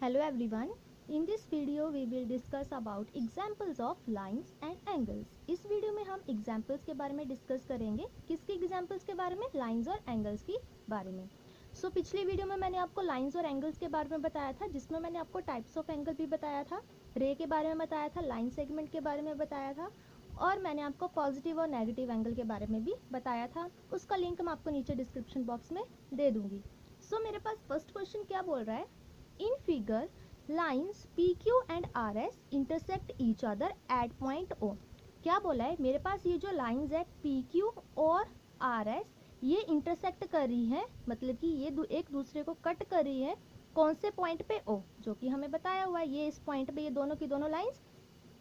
Hello everyone. In this video we will discuss about examples of lines and angles. इस video में हम examples के बारे में डिस्कस करेंगे. किसके examples के बारे में? Lines और angles के बारे में. पिछली वीडियो में मैंने आपको lines और angles के बारे में बताया था, जिसमें मैंने आपको types of angle भी बताया था, रे के बारे में बताया था, line segment के बारे में बताया था और मैंने आपको पॉजिटिव और नेगेटिव एंगल के बारे में भी बताया था. उसका लिंक मैं आपको नीचे डिस्क्रिप्शन बॉक्स में दे दूंगी. मेरे पास फर्स्ट क्वेश्चन क्या बोल रहा है? In figure, lines PQ and RS intersect each other at point O. क्या बोला है? मेरे पास ये जो लाइंस है PQ और RS ये इंटरसेक्ट कर रही हैं, मतलब कि ये एक दूसरे को कट कर रही है. कौन से पॉइंट पे? O, जो कि हमें बताया हुआ है. ये इस पॉइंट पे ये दोनों की दोनों लाइंस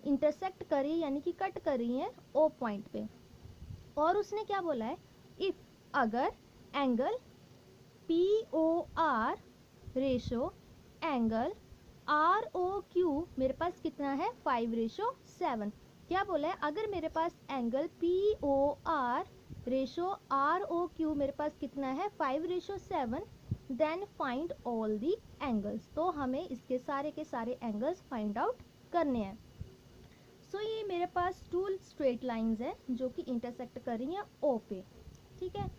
इंटरसेक्ट कर रही है, यानी कि कट कर रही हैं O पॉइंट पे. और उसने क्या बोला है? इफ अगर angle POR ratio angle ROQ मेरे पास कितना है? 5:7. क्या बोला है? अगर मेरे पास एंगल POR रेशो ROQ मेरे पास कितना है? 5:7, then find all the angles. तो हमें इसके सारे के सारे एंगल्स फाइंड आउट करने हैं. ये मेरे पास टू स्ट्रेट लाइंस हैं जो कि इंटरसेक्ट कर रही हैं O पे. ठीक है.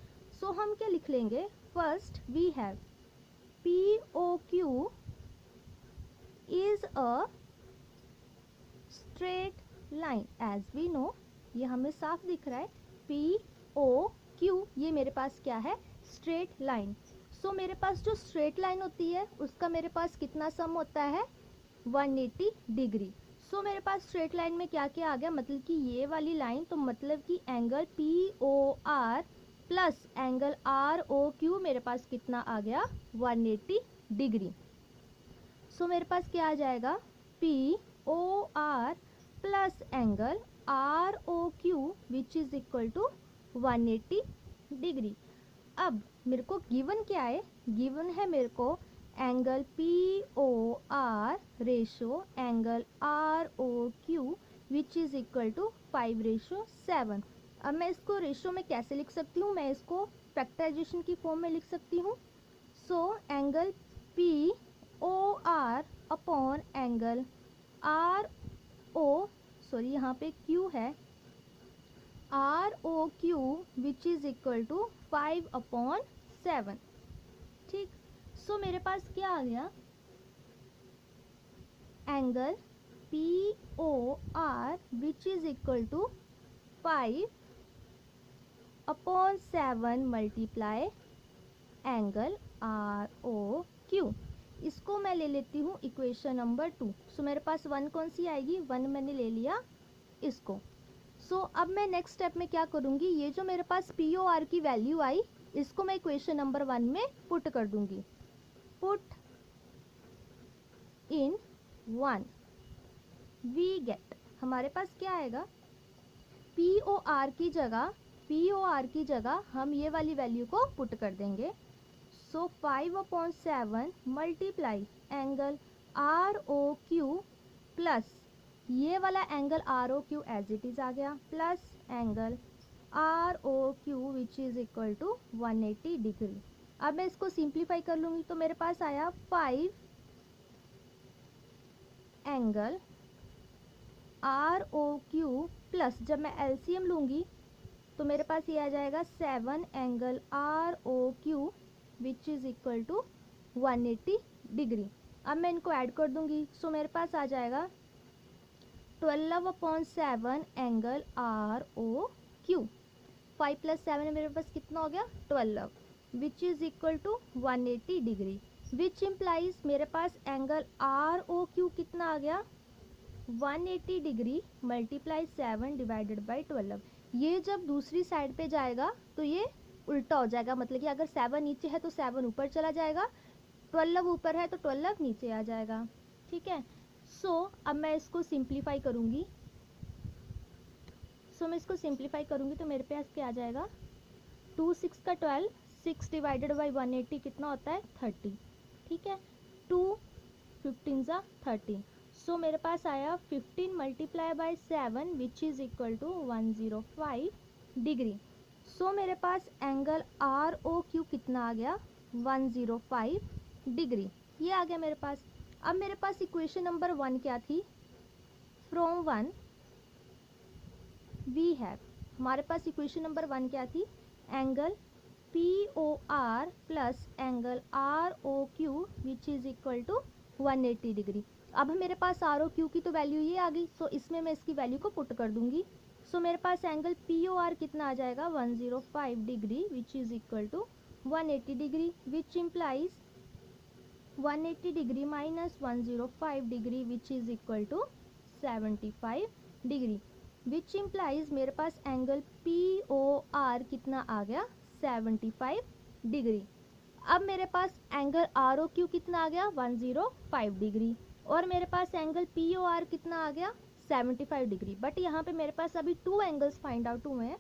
हम क्या लिख लेंगे? First we have POQ is a straight line. as we know, ये हमें साफ दिख रहा है. POQ ये मेरे पास क्या है? Straight line. मेरे पास जो स्ट्रेट लाइन होती है उसका मेरे पास कितना सम होता है? 180 डिग्री. मेरे पास स्ट्रेट लाइन में क्या क्या आ गया? मतलब कि ये वाली लाइन, तो मतलब कि angle POR plus angle ROQ मेरे पास कितना आ गया? 180 डिग्री. मेरे पास क्या आ जाएगा? POR plus angle ROQ which is equal to 180 degree. अब मेरे को गिवन क्या है? गिवन है मेरे को angle POR ratio angle ROQ which is equal to 5:7. अब मैं इसको रेशो में कैसे लिख सकती हूँ? मैं इसको फैक्टराइजेशन की फॉर्म में लिख सकती हूँ. एंगल POR अपॉन एंगल यहाँ पे Q है, ROQ which is equal to 5/7. ठीक. मेरे पास क्या आ गया? Angle POR which is equal to 5/7 multiply angle ROQ. इसको मैं ले लेती हूँ इक्वेशन नंबर 2. मेरे पास 1 कौन सी आएगी? 1 मैंने ले लिया इसको. अब मैं नेक्स्ट स्टेप में क्या करूँगी? ये जो मेरे पास POR की वैल्यू आई इसको मैं इक्वेशन नंबर 1 में पुट कर दूंगी. पुट इन 1 वी गेट, हमारे पास क्या आएगा? POR की जगह हम ये वाली वैल्यू को पुट कर देंगे. 5/7 मल्टीप्लाई एंगल ROQ प्लस ये वाला angle ROQ as it is आ गया, plus angle ROQ which is equal to 180 degree. अब मैं इसको सिंप्लीफाई कर लूँगी तो मेरे पास आया 5 एंगल ROQ प्लस, जब मैं LCM लूँगी तो मेरे पास ये आ जाएगा 7 angle ROQ which is equal to 180 degree. अब मैं इनको ऐड कर दूंगी. मेरे पास आ जाएगा 12/7 एंगल ROQ. 5 + 7 मेरे पास कितना हो गया? 12 which is equal to 180 degree, which implies मेरे पास एंगल ROQ कितना आ गया? 180 डिग्री मल्टीप्लाई 7 डिवाइडेड बाई 12. ये जब दूसरी साइड पे जाएगा तो ये उल्टा हो जाएगा, मतलब कि अगर 7 नीचे है तो 7 ऊपर चला जाएगा, 12 ऊपर है तो 12 नीचे आ जाएगा. ठीक है. अब मैं इसको सिंप्लीफाई करूँगी. मैं इसको सिंप्लीफाई करूँगी तो मेरे पास क्या आ जाएगा? 2 6 का 12, 6 डिवाइडेड बाई 180 कितना होता है? 30. ठीक है. 2 15 ज़ा 30. मेरे पास आया 15 multiply by 7 which is equal to 105 degree. मेरे पास एंगल ROQ कितना आ गया? 105 डिग्री. ये आ गया मेरे पास. अब मेरे पास इक्वेशन नंबर 1 क्या थी, फ्रॉम 1 वी हैव, हमारे पास इक्वेशन नंबर 1 क्या थी, angle POR plus angle ROQ which is equal to 180 degree. अब मेरे पास ROQ की तो वैल्यू ये आ गई, सो इसमें मैं इसकी वैल्यू को पुट कर दूंगी। सो मेरे पास एंगल POR कितना आ जाएगा, 105 degree which is equal to 180 degree, which implies 180 degree minus 105 degree which is equal to 75 degree, which implies मेरे पास एंगल POR कितना आ गया, 75 डिग्री। अब मेरे पास एंगल ROQ कितना आ गया, 105 डिग्री, और मेरे पास एंगल POR कितना आ गया, 75 डिग्री। बट यहाँ पे मेरे पास अभी 2 एंगल्स फाइंड आउट हुए हैं,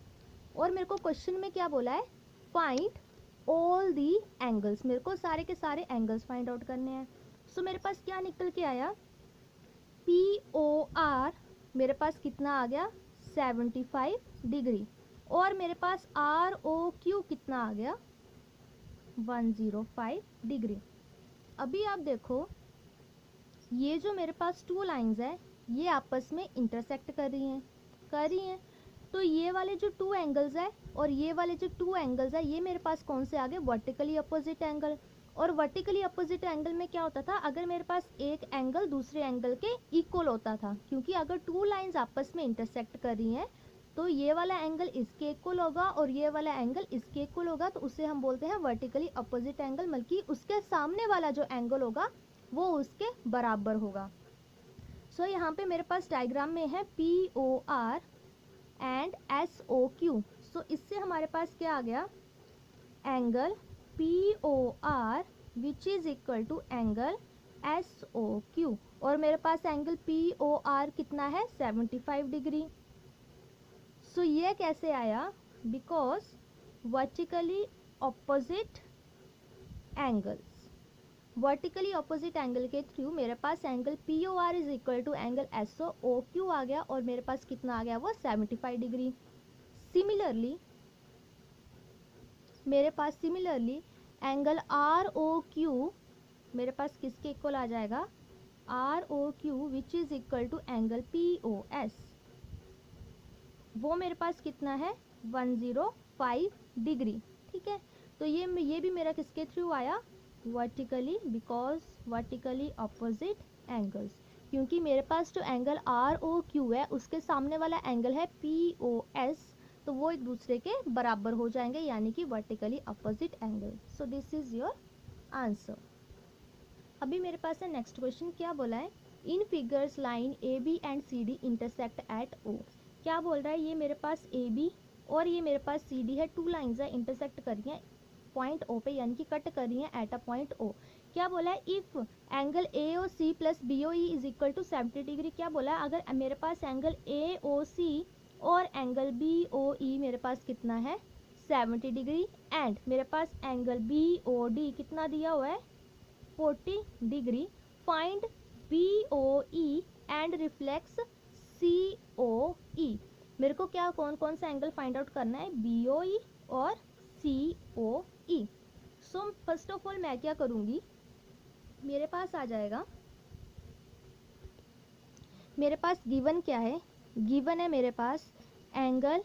और मेरे को क्वेश्चन में क्या बोला है, फाइंड ऑल दी एंगल्स, मेरे को सारे के सारे एंगल्स फाइंड आउट करने हैं। सो मेरे पास क्या निकल के आया, POR मेरे पास कितना आ गया, 75 डिग्री, और मेरे पास ROQ कितना आ गया, 105 डिग्री। अभी आप देखो, ये जो मेरे पास 2 लाइंस है ये आपस में इंटरसेक्ट कर रही हैं, तो ये वाले जो 2 एंगल्स है और ये वाले जो 2 एंगल्स है ये मेरे पास कौन से आ गए, वर्टिकली अपोजिट एंगल। और वर्टिकली अपोजिट एंगल में क्या होता था, अगर मेरे पास एक एंगल दूसरे एंगल के इक्वल होता था, क्योंकि अगर 2 लाइंस आपस में इंटरसेक्ट कर रही हैं तो ये वाला एंगल इसके इक्वल होगा और ये वाला एंगल इसके इक्वल होगा, तो उसे हम बोलते हैं वर्टिकली अपोजिट एंगल, बल्कि उसके सामने वाला जो एंगल होगा वो उसके बराबर होगा। सो यहाँ पे मेरे पास डायग्राम में है POR एंड SOQ। सो इससे हमारे पास क्या आ गया, angle POR which is equal to angle SOQ, और मेरे पास एंगल POR कितना है, 75 डिग्री। सो ये कैसे आया, because vertically opposite angles, vertically opposite angle के थ्रू मेरे पास angle POR is equal to angle SOQ आ गया, और मेरे पास कितना आ गया, वो 75 डिग्री। सिमिलरली मेरे पास एंगल ROQ मेरे पास किसके इक्वल आ जाएगा, ROQ which is equal to angle POS, वो मेरे पास कितना है, 105 डिग्री। ठीक है, तो ये भी मेरा किसके थ्रू आया, vertically, because vertically opposite angles, क्योंकि मेरे पास जो एंगल ROQ है उसके सामने वाला एंगल है POS, तो वो एक दूसरे के बराबर हो जाएंगे, यानी कि vertically opposite angle. So this is your answer. अभी मेरे पास है नेक्स्ट क्वेश्चन, क्या बोला है, in figures line AB and CD intersect at O। क्या बोल रहा है, ये मेरे पास AB और ये मेरे पास CD है, 2 लाइंस है, इंटरसेक्ट कर रही हैं पॉइंट O पे, यानी कि कट कर रही हैं एट अ पॉइंट O। क्या बोला है, if angle AOC plus BOE is equal to 70 degree. क्या बोला है, अगर मेरे पास एंगल AOC और एंगल BOE मेरे पास कितना है, 70 डिग्री, एंड मेरे पास एंगल BOD कितना दिया हुआ है, 40 degree, find BOE and reflex COE। मेरे को क्या कौन कौन सा एंगल फाइंड आउट करना है, BOE और COE। So first of all मैं क्या करूंगी, मेरे पास आ जाएगा, मेरे पास गिवन क्या है, गिवन है मेरे पास angle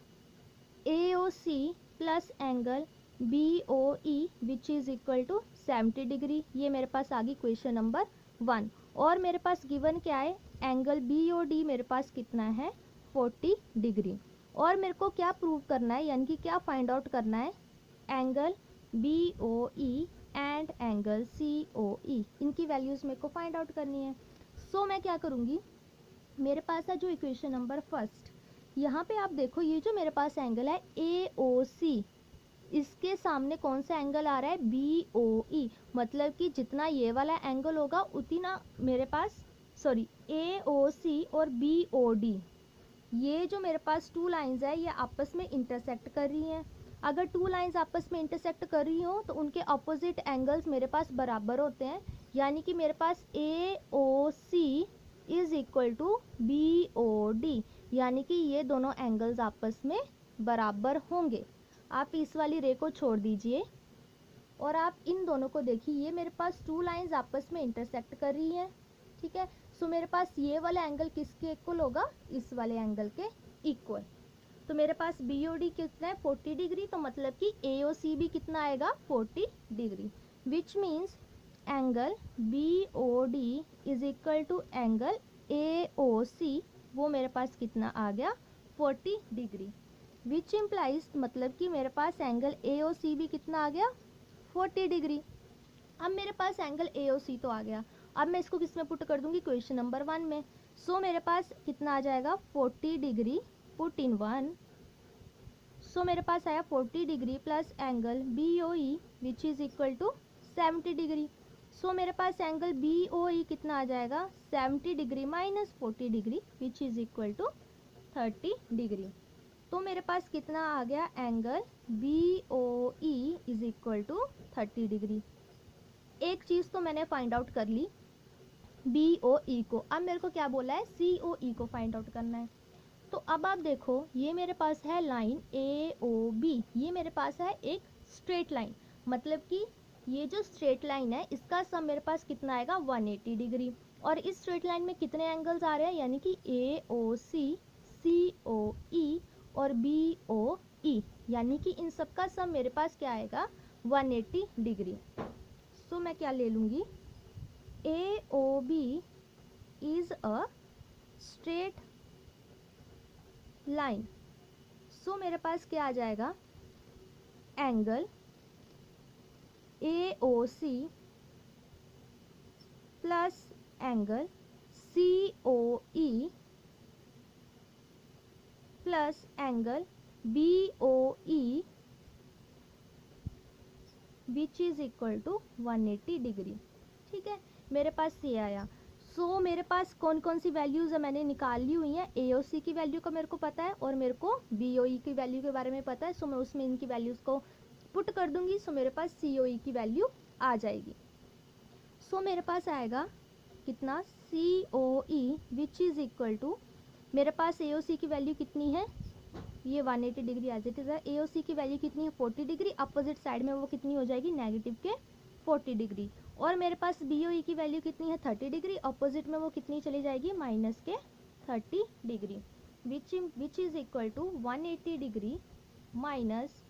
AOC plus angle BOE which is equal to 70 degree, ये मेरे पास आ गई क्वेश्चन नंबर 1। और मेरे पास गिवन क्या है, एंगल BOD मेरे पास कितना है, 40 डिग्री, और मेरे को क्या प्रूव करना है, यानी कि क्या फाइंड आउट करना है, angle BOE and angle COE, इनकी वैल्यूज मेरे को फाइंड आउट करनी है। सो मैं क्या करूँगी, मेरे पास है जो इक्वेशन नंबर फर्स्ट, यहाँ पे आप देखो ये जो मेरे पास एंगल है AOC, इसके सामने कौन सा एंगल आ रहा है, BOE, मतलब कि जितना ये वाला एंगल होगा उतना मेरे पास, सॉरी, AOC और BOD, ये जो मेरे पास 2 लाइंस है ये आपस में इंटरसेक्ट कर रही हैं। अगर 2 लाइंस आपस में इंटरसेक्ट कर रही हो तो उनके अपोजिट एंगल्स मेरे पास बराबर होते हैं, यानी कि मेरे पास AOC is equal to BOD, यानी कि ये दोनों एंगल्स आपस में बराबर होंगे। आप इस वाली रे को छोड़ दीजिए और आप इन दोनों को देखिए, ये मेरे पास 2 लाइंस आपस में इंटरसेक्ट कर रही हैं, ठीक है। सो मेरे पास ये वाला एंगल किसके इक्वल होगा, इस वाले एंगल के इक्वल। तो मेरे पास बी ओ डी कितना है 40 डिग्री, तो मतलब कि ए ओ सी भी कितना आएगा 40 degree, which means angle B O D is equal to angle A O C, वो मेरे पास कितना आ गया 40 डिग्री, विच इम्प्लाइज मतलब कि मेरे पास एंगल ए ओ सी भी कितना आ गया 40 डिग्री। अब मेरे पास एंगल ए ओ सी तो आ गया, अब मैं इसको किस में पुट कर दूंगी, क्वेश्चन नंबर 1 में। सो मेरे पास कितना आ जाएगा 40 डिग्री पुट इन 1, सो मेरे पास आया 40 degree plus angle B O E which is equal to 70 degree. So मेरे पास एंगल बी ओ ई कितना आ जाएगा 70 degree minus 40 degree which is equal to 30 degree. तो मेरे पास कितना आ गया angle B O E is equal to 30 degree. एक चीज़ तो मैंने फाइंड आउट कर ली बी ओ ई को, अब मेरे को क्या बोला है सी ओ ई को फाइंड आउट करना है। तो अब आप देखो ये मेरे पास है लाइन ए ओ बी, ये मेरे पास है एक स्ट्रेट लाइन, मतलब कि ये जो स्ट्रेट लाइन है इसका सम मेरे पास कितना आएगा 180 डिग्री, और इस स्ट्रेट लाइन में कितने एंगल्स आ रहे हैं, यानी कि ए ओ सी, सी ओ ई और बी ओ ई, यानी कि इन सब का सम मेरे पास क्या आएगा 180 डिग्री। सो मैं क्या ले लूँगी A O B is a straight line. So मेरे पास क्या आ जाएगा angle A O C plus angle C O E plus angle B O E which is equal to 180 degree. ठीक है, मेरे पास ये आया। सो मेरे पास कौन कौन सी वैल्यूज़ है मैंने निकाल ली हुई हैं, ए ओ सी की वैल्यू का मेरे को पता है और मेरे को बी ओ ई की वैल्यू के बारे में पता है। सो मैं उसमें इनकी वैल्यूज़ को पुट कर दूंगी, सो मेरे पास सी ओ ई की वैल्यू आ जाएगी। सो मेरे पास आएगा कितना सी O E which is equal to, मेरे पास ए ओ सी की वैल्यू कितनी है, ये 180 डिग्री एज इट इज़ है। ए ओ सी की वैल्यू कितनी है 40 डिग्री, अपोजिट साइड में वो कितनी हो जाएगी नेगेटिव के 40 डिग्री, और मेरे पास बी ओ ई की वैल्यू कितनी है 30 डिग्री, अपोजिट में वो कितनी चली जाएगी माइनस के 30 degree, which is equal to 180 degree minus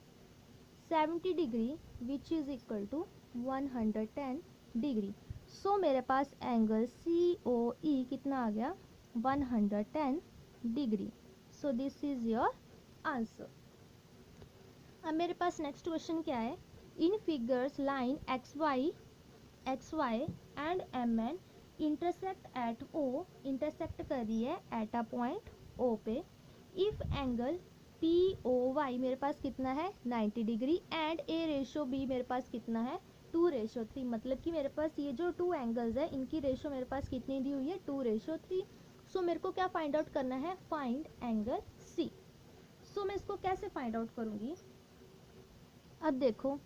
70 degree which is equal to 110 degree. So मेरे पास एंगल सी ओ ई कितना आ गया 110 degree. So this is your answer. अब मेरे पास नेक्स्ट क्वेश्चन क्या है, in figures line X Y and M N intersect at O, intersect कर रही है एट अ पॉइंट ओ पे, if angle P O Y मेरे पास कितना है 90 degree and A ratio B मेरे पास कितना है 2:3, मतलब कि मेरे पास ये जो टू एंगल्स है इनकी रेशो मेरे पास कितनी दी हुई है 2:3। सो मेरे को क्या फाइंड आउट करना है, फाइंड एंगल सी। सो मैं इसको कैसे फाइंड आउट करूँगी, अब देखो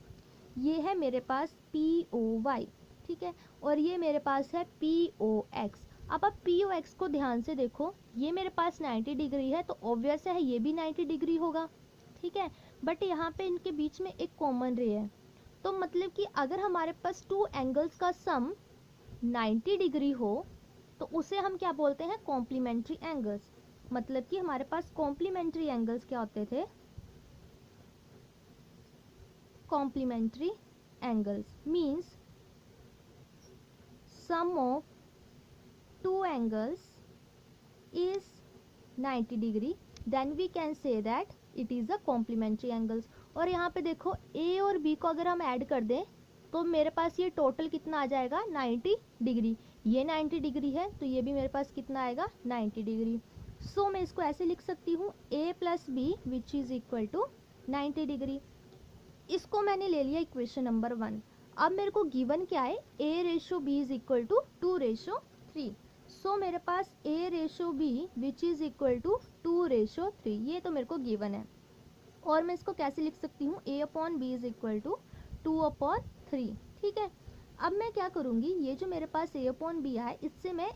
ये है मेरे पास पी ओ वाई, ठीक है, और ये मेरे पास है पी ओ एक्स। अब आप पी ओ एक्स को ध्यान से देखो, ये मेरे पास 90 डिग्री है तो ऑब्वियस है ये भी 90 डिग्री होगा, ठीक है, बट यहाँ पे इनके बीच में एक कॉमन रे है, तो मतलब कि अगर हमारे पास टू एंगल्स का सम 90 डिग्री हो तो उसे हम क्या बोलते हैं कॉम्प्लीमेंट्री एंगल्स। मतलब कि हमारे पास कॉम्प्लीमेंट्री एंगल्स क्या होते थे, complementary angles means sum of two angles is 90 degree, then we can say that it is a complementary angles। और यहाँ पे देखो A और B को अगर हम ऐड कर दें तो मेरे पास ये टोटल कितना आ जाएगा 90 डिग्री, ये 90 डिग्री है तो ये भी मेरे पास कितना आएगा 90 डिग्री। सो मैं इसको ऐसे लिख सकती हूँ A plus B which is equal to 90 degree. इसको मैंने ले लिया इक्वेशन नंबर 1। अब मेरे को गिवन क्या है, A ratio B is equal to 2:3। So मेरे पास A ratio B which is equal to 2:3, ये तो मेरे को गिवन है, और मैं इसको कैसे लिख सकती हूँ A upon B is equal to 2/3। ठीक है, अब मैं क्या करूँगी, ये जो मेरे पास ए अपॉन बी है इससे मैं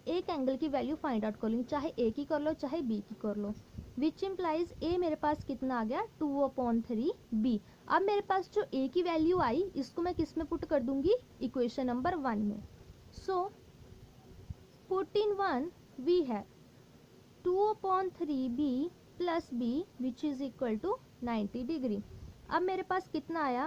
एक एंगल की वैल्यू फाइंड आउट कर लूँगी, चाहे ए की कर लो चाहे बी की कर लो, विच इम्प्लाइज ए मेरे पास कितना आ गया 2/3 बी। अब मेरे पास जो ए की वैल्यू आई इसको मैं किस में पुट कर दूंगी, इक्वेशन नंबर 1 में। सो 14(1) we have 2/3b plus b which is equal to 90 degree. अब मेरे पास कितना आया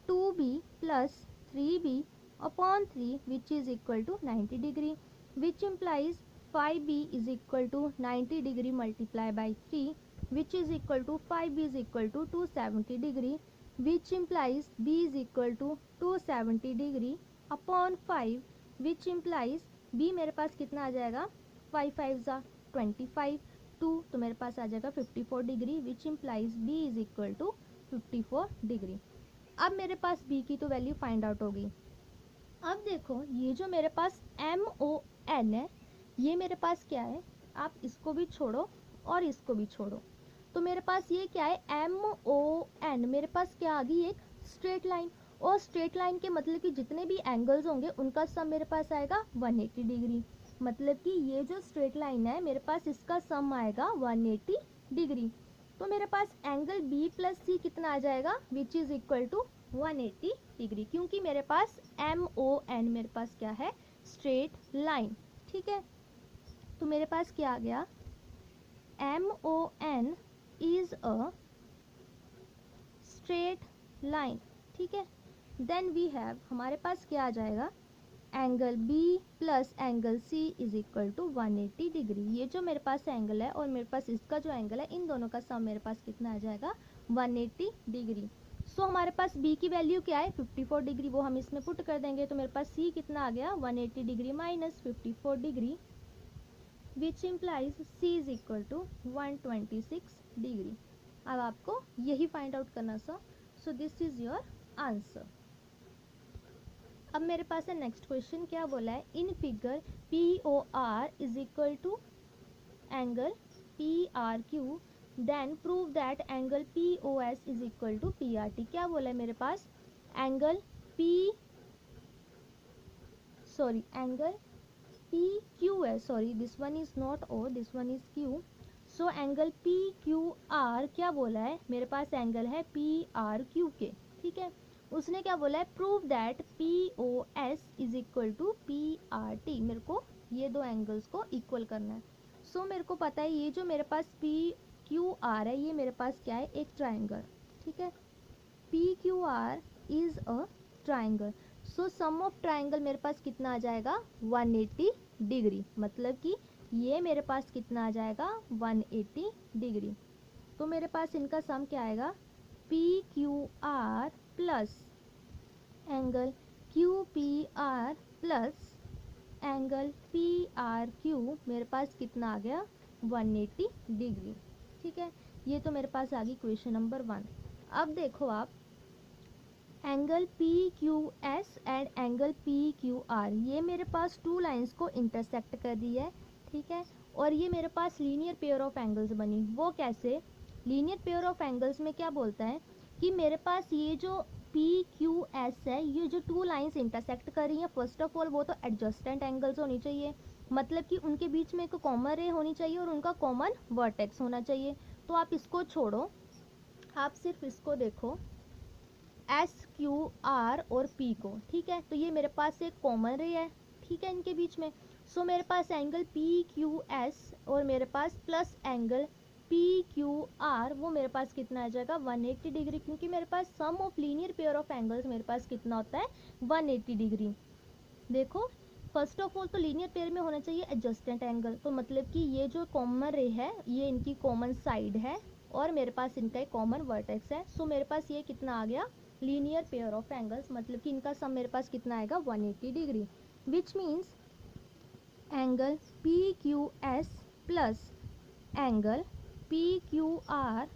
2b plus 3b/3 which is equal to 90 degree, which implies 5b is equal to 90 degree multiply by 3 which is equal to 5b is equal to 270 degree, which implies b is equal to 270 degree upon 5 which implies b मेरे पास कितना आ जाएगा 5 5 जा 25 2 तो मेरे पास आ जाएगा 54 degree which implies b is equal to 54 degree. अब मेरे पास b की तो वैल्यू फाइंड आउट हो गई। अब देखो ये जो मेरे पास MON है ये मेरे पास क्या है, आप इसको भी छोड़ो और इसको भी छोड़ो तो मेरे पास ये क्या है MON, मेरे पास क्या आ गई एक स्ट्रेट लाइन, और स्ट्रेट लाइन के मतलब कि जितने भी एंगल्स होंगे उनका सम मेरे पास आएगा 180 डिग्री। मतलब कि ये जो स्ट्रेट लाइन है मेरे पास इसका सम आएगा 180 डिग्री। तो मेरे पास एंगल B प्लस C कितना आ जाएगा which is equal to 180 degree, क्योंकि मेरे पास MON मेरे पास क्या है स्ट्रेट लाइन। ठीक है, तो मेरे पास क्या आ गया MON is a straight line. ठीक है, देन वी हैव हमारे पास क्या आ जाएगा angle B plus angle C is equal to 180 degree. ये जो मेरे पास एंगल है और मेरे पास इसका जो एंगल है इन दोनों का सम मेरे पास कितना आ जाएगा 180 डिग्री। सो हमारे पास B की वैल्यू क्या है 54 डिग्री, वो हम इसमें पुट कर देंगे तो मेरे पास C कितना आ गया 180 degree minus 54 degree which implies C is equal to 126 degree. अब आपको यही फाइंड आउट करना so this is your answer. अब मेरे पास है नेक्स्ट क्वेश्चन, क्या बोला है in figure POR is equal to angle PRQ then prove that angle POS is equal to PRT। क्या बोला है मेरे पास एंगल PQ है, sorry this one is not O, this one is Q। So angle PQR क्या बोला है मेरे पास एंगल है PRQ के। ठीक है, उसने क्या बोला है prove that POS is equal to PRT। मेरे को ये दो एंगल्स को इक्वल करना है। सो मेरे को पता है ये जो मेरे पास PQR है ये मेरे पास क्या है एक ट्राइंगल। ठीक है, PQR is a triangle. So sum of triangle मेरे पास कितना आ जाएगा 180 डिग्री, मतलब कि ये मेरे पास कितना आ जाएगा 180 डिग्री। तो मेरे पास इनका सम क्या आएगा PQR plus angle QPR plus angle PRQ मेरे पास कितना आ गया 180 डिग्री। ठीक है, ये तो मेरे पास आ गई क्वेश्चन नंबर 1। अब देखो आप angle PQS and angle PQR ये मेरे पास टू लाइंस को इंटरसेक्ट कर रही है। ठीक है, और ये मेरे पास लीनियर पेयर ऑफ एंगल्स बनी। वो कैसे, लीनियर पेयर ऑफ एंगल्स में क्या बोलता है कि मेरे पास ये जो PQS है ये जो टू लाइंस इंटरसेक्ट कर रही हैं फर्स्ट ऑफ ऑल वो तो एडजस्टेंट एंगल्स होनी चाहिए, मतलब कि उनके बीच में एक कॉमन रे होनी चाहिए और उनका कॉमन वर्टेक्स होना चाहिए। तो आप इसको छोड़ो, आप सिर्फ इसको देखो SQR और P को। ठीक है, तो ये मेरे पास एक कॉमन रे है। ठीक है, इनके बीच में सो मेरे पास एंगल PQS और मेरे पास प्लस एंगल PQR वो मेरे पास कितना आ जाएगा 180 डिग्री, क्योंकि मेरे पास sum of linear pair of angles मेरे पास कितना होता है 180 डिग्री। देखो फर्स्ट ऑफ ऑल तो लीनियर पेयर में होना चाहिए एडजस्टेंट एंगल, तो मतलब कि ये जो कॉमन रे है ये इनकी कॉमन साइड है और मेरे पास इनका एक कॉमन वर्टेक्स है। सो मेरे पास ये कितना आ गया लीनियर पेयर ऑफ एंगल्स, मतलब कि इनका सम मेरे पास कितना आएगा 180 degree which means angle PQS plus angle PQR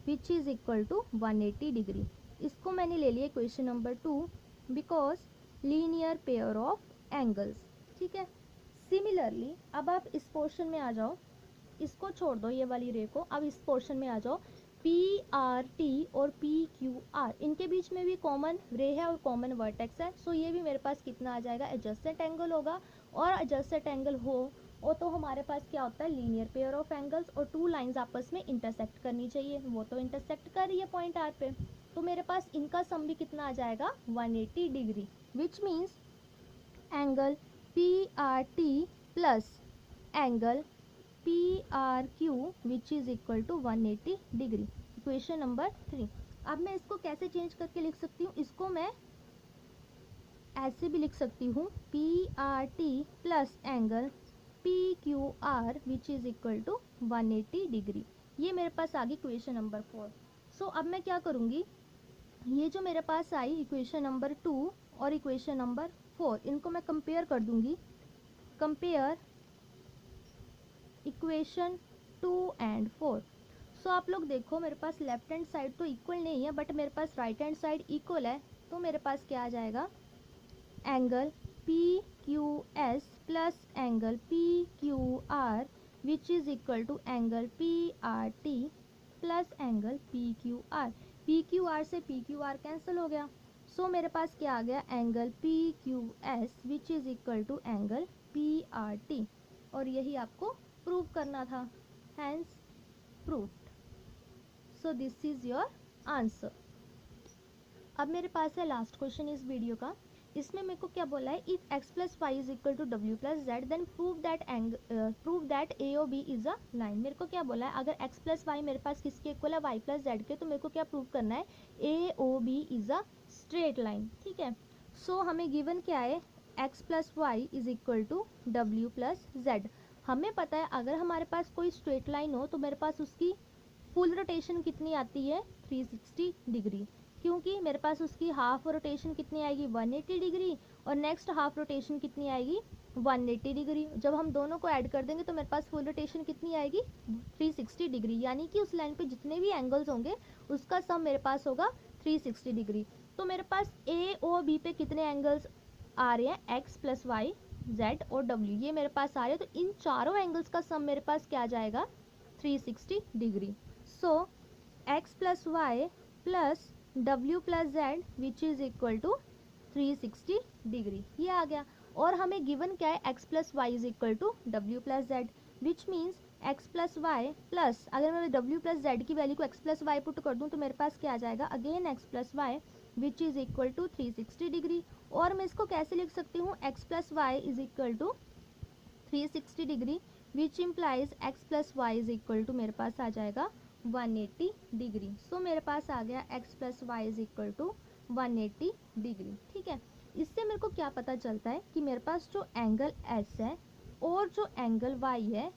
which is equal to 180 degree. इसको मैंने ले लिया question number 2 because linear pair of angles. ठीक है, सिमिलरली अब आप इस पोर्शन में आ जाओ, इसको छोड़ दो ये वाली रे को, अब इस पोर्शन में आ जाओ PRT और PQR इनके बीच में भी कॉमन रे है और कॉमन वर्टेक्स है। सो ये भी मेरे पास कितना आ जाएगा एडजस्टेंट एंगल होगा, और एडजस्टेंट एंगल हो और तो हमारे पास क्या होता है लीनियर पेयर ऑफ एंगल्स और टू लाइंस आपस में इंटरसेक्ट करनी चाहिए, वो तो इंटरसेक्ट कर रही है पॉइंट R पे। तो मेरे पास इनका सम भी कितना आ जाएगा 180 degree which means angle PRT plus angle PRQ which is equal to 180 degree. Equation number 3। अब मैं इसको कैसे चेंज करके लिख सकती हूँ, इसको मैं ऐसे भी लिख सकती हूँ PRT plus angle PQR which is equal to 180 degree. ये मेरे पास आ गई इक्वेशन नंबर 4। सो अब मैं क्या करूँगी, ये जो मेरे पास आई इक्वेशन नंबर 2 और इक्वेशन नंबर 4, इनको मैं कंपेयर कर दूंगी। Compare equation 2 and 4। सो आप लोग देखो, मेरे पास लेफ्ट हैंड साइड तो इक्वल नहीं है, बट मेरे पास राइट हैंड साइड इक्वल है। तो मेरे पास क्या आ जाएगा, angle PQS plus angle PQR which is equal to angle PRT plus angle PQR। PQR से PQR कैंसिल हो गया। सो मेरे पास क्या आ गया, angle PQS which is equal to angle PRT। और यही आपको प्रूव करना था, hence proved. So this is your answer. अब मेरे पास है लास्ट क्वेश्चन इस वीडियो का। इसमें मेरे को क्या बोला है, if x plus Y is equal to W plus z then prove that A O B is a line. मेरे को क्या बोला है, अगर x प्लस वाई मेरे पास किसके इक्वल है, y प्लस जेड के, तो मेरे को क्या प्रूव करना है, A O B is a straight line. ठीक है, सो हमें गिवन क्या है, x plus Y is equal to W plus Z. हमें पता है अगर हमारे पास कोई स्ट्रेट लाइन हो तो मेरे पास उसकी फुल रोटेशन कितनी आती है, 360 डिग्री, क्योंकि मेरे पास उसकी हाफ रोटेशन कितनी आएगी, 180 डिग्री, और नेक्स्ट हाफ रोटेशन कितनी आएगी, 180 डिग्री। जब हम दोनों को ऐड कर देंगे तो मेरे पास फुल रोटेशन कितनी आएगी, 360 डिग्री। यानी कि उस लाइन पे जितने भी एंगल्स होंगे उसका सम मेरे पास होगा 360 डिग्री। तो मेरे पास ए और बी पे कितने एंगल्स आ रहे हैं, एक्स प्लस वाई जेड और डब्ल्यू, ये मेरे पास आ रहे हैं। तो इन चारों एंगल्स का सम मेरे पास क्या आ जाएगा, 360 degree. So x plus y plus W plus z which is equal to 360 degree, ये आ गया। और हमें गिवन क्या है, x plus Y is equal to W plus z, which means x plus y plus, अगर मैं w प्लस जेड की वैल्यू को x प्लस वाई पुट कर दूं तो मेरे पास क्या आ जाएगा, again x plus y which is equal to 360 degree. और मैं इसको कैसे लिख सकती हूँ, x plus Y is equal to 360 degree which implies x plus Y is equal to मेरे पास आ जाएगा 180 डिग्री। सो मेरे पास आ गया x plus Y is equal to 180 degree. ठीक है, इससे मेरे को क्या पता चलता है कि मेरे पास जो एंगल S है और जो एंगल Y है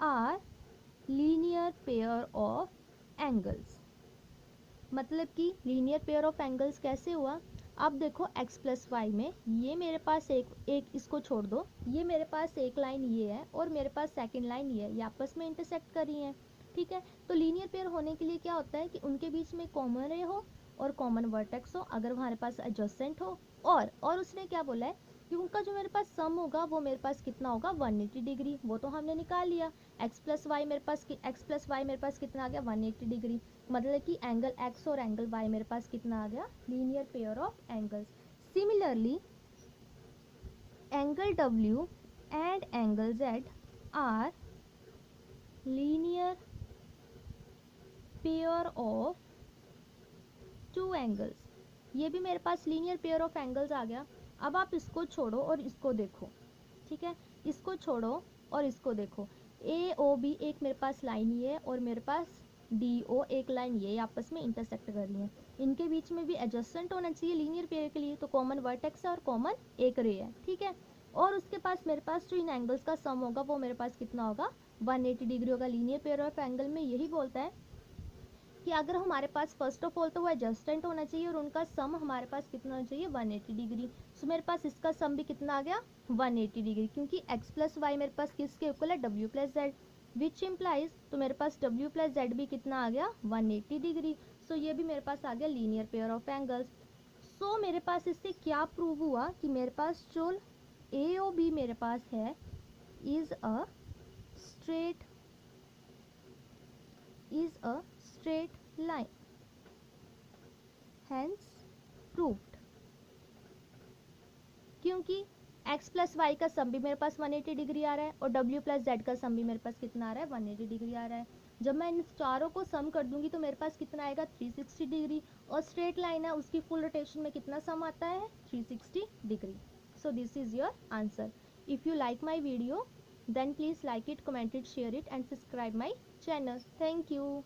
are linear pair of angles. मतलब कि लीनियर पेयर ऑफ एंगल्स कैसे हुआ, अब देखो x प्लस वाई में ये मेरे पास एक इसको छोड़ दो, ये मेरे पास एक लाइन ये है और मेरे पास सेकंड लाइन ये है, ये आपस में इंटरसेक्ट कर रही हैं। ठीक है, तो लीनियर पेयर होने के लिए क्या होता है कि उनके बीच में कॉमन रे हो और कॉमन वर्टेक्स हो, अगर हमारे पास एडजेसेंट हो, और उसने क्या बोला है कि उनका जो मेरे पास सम होगा वो मेरे पास कितना होगा, 180 डिग्री। वो तो हमने निकाल लिया, x प्लस वाई मेरे पास कितना आ गया, 180 डिग्री। मतलब कि एंगल x और एंगल y मेरे पास कितना आ गया, linear pair of angles. Similarly angle w and angle z are linear pair of two angles. ये भी मेरे पास लीनियर पेयर ऑफ एंगल्स आ गया। अब आप इसको छोड़ो और इसको देखो, ठीक है, इसको छोड़ो और इसको देखो, ए ओ बी एक मेरे पास लाइन ये है और मेरे पास डी ओ एक लाइन ये आपस में इंटरसेक्ट कर रही है। इनके बीच में भी एडजस्टेंट होना चाहिए लीनियर पेयर के लिए, तो कॉमन वर्टेक्स है और कॉमन एक रे है। ठीक है, और उसके पास मेरे पास जो इन एंगल्स का सम होगा वो मेरे पास कितना होगा, 180 डिग्री होगा। लीनियर पेयर ऑफ एंगल में यही बोलता है कि अगर हमारे पास फर्स्ट ऑफ ऑल तो वो एडजस्टेंट होना चाहिए और उनका सम हमारे पास कितना होना चाहिए, 180 डिग्री। सो मेरे पास इसका सम भी कितना आ गया, 180 डिग्री, क्योंकि x प्लस वाई मेरे पास किसके इक्वल है, w plus z, which implies, तो मेरे पास w प्लस जेड भी कितना आ गया, 180 डिग्री। सो ये भी मेरे पास आ गया लीनियर पेयर ऑफ एंगल्स। सो मेरे पास इससे क्या प्रूव हुआ कि मेरे पास जो ए ओ बी मेरे पास है is a straight line, hence proved। क्योंकि x प्लस वाई का सम भी मेरे पास 180 डिग्री आ रहा है और w प्लस जेड का सम भी मेरे पास कितना आ रहा है, 180 डिग्री आ रहा है। जब मैं इन चारों को सम कर दूंगी तो मेरे पास कितना आएगा, 360 डिग्री, और स्ट्रेट लाइन है उसकी फुल रोटेशन में कितना सम आता है, 360 degree. So this is your answer. If you like my video then please like it, comment it, share it and subscribe my channel. Thank you.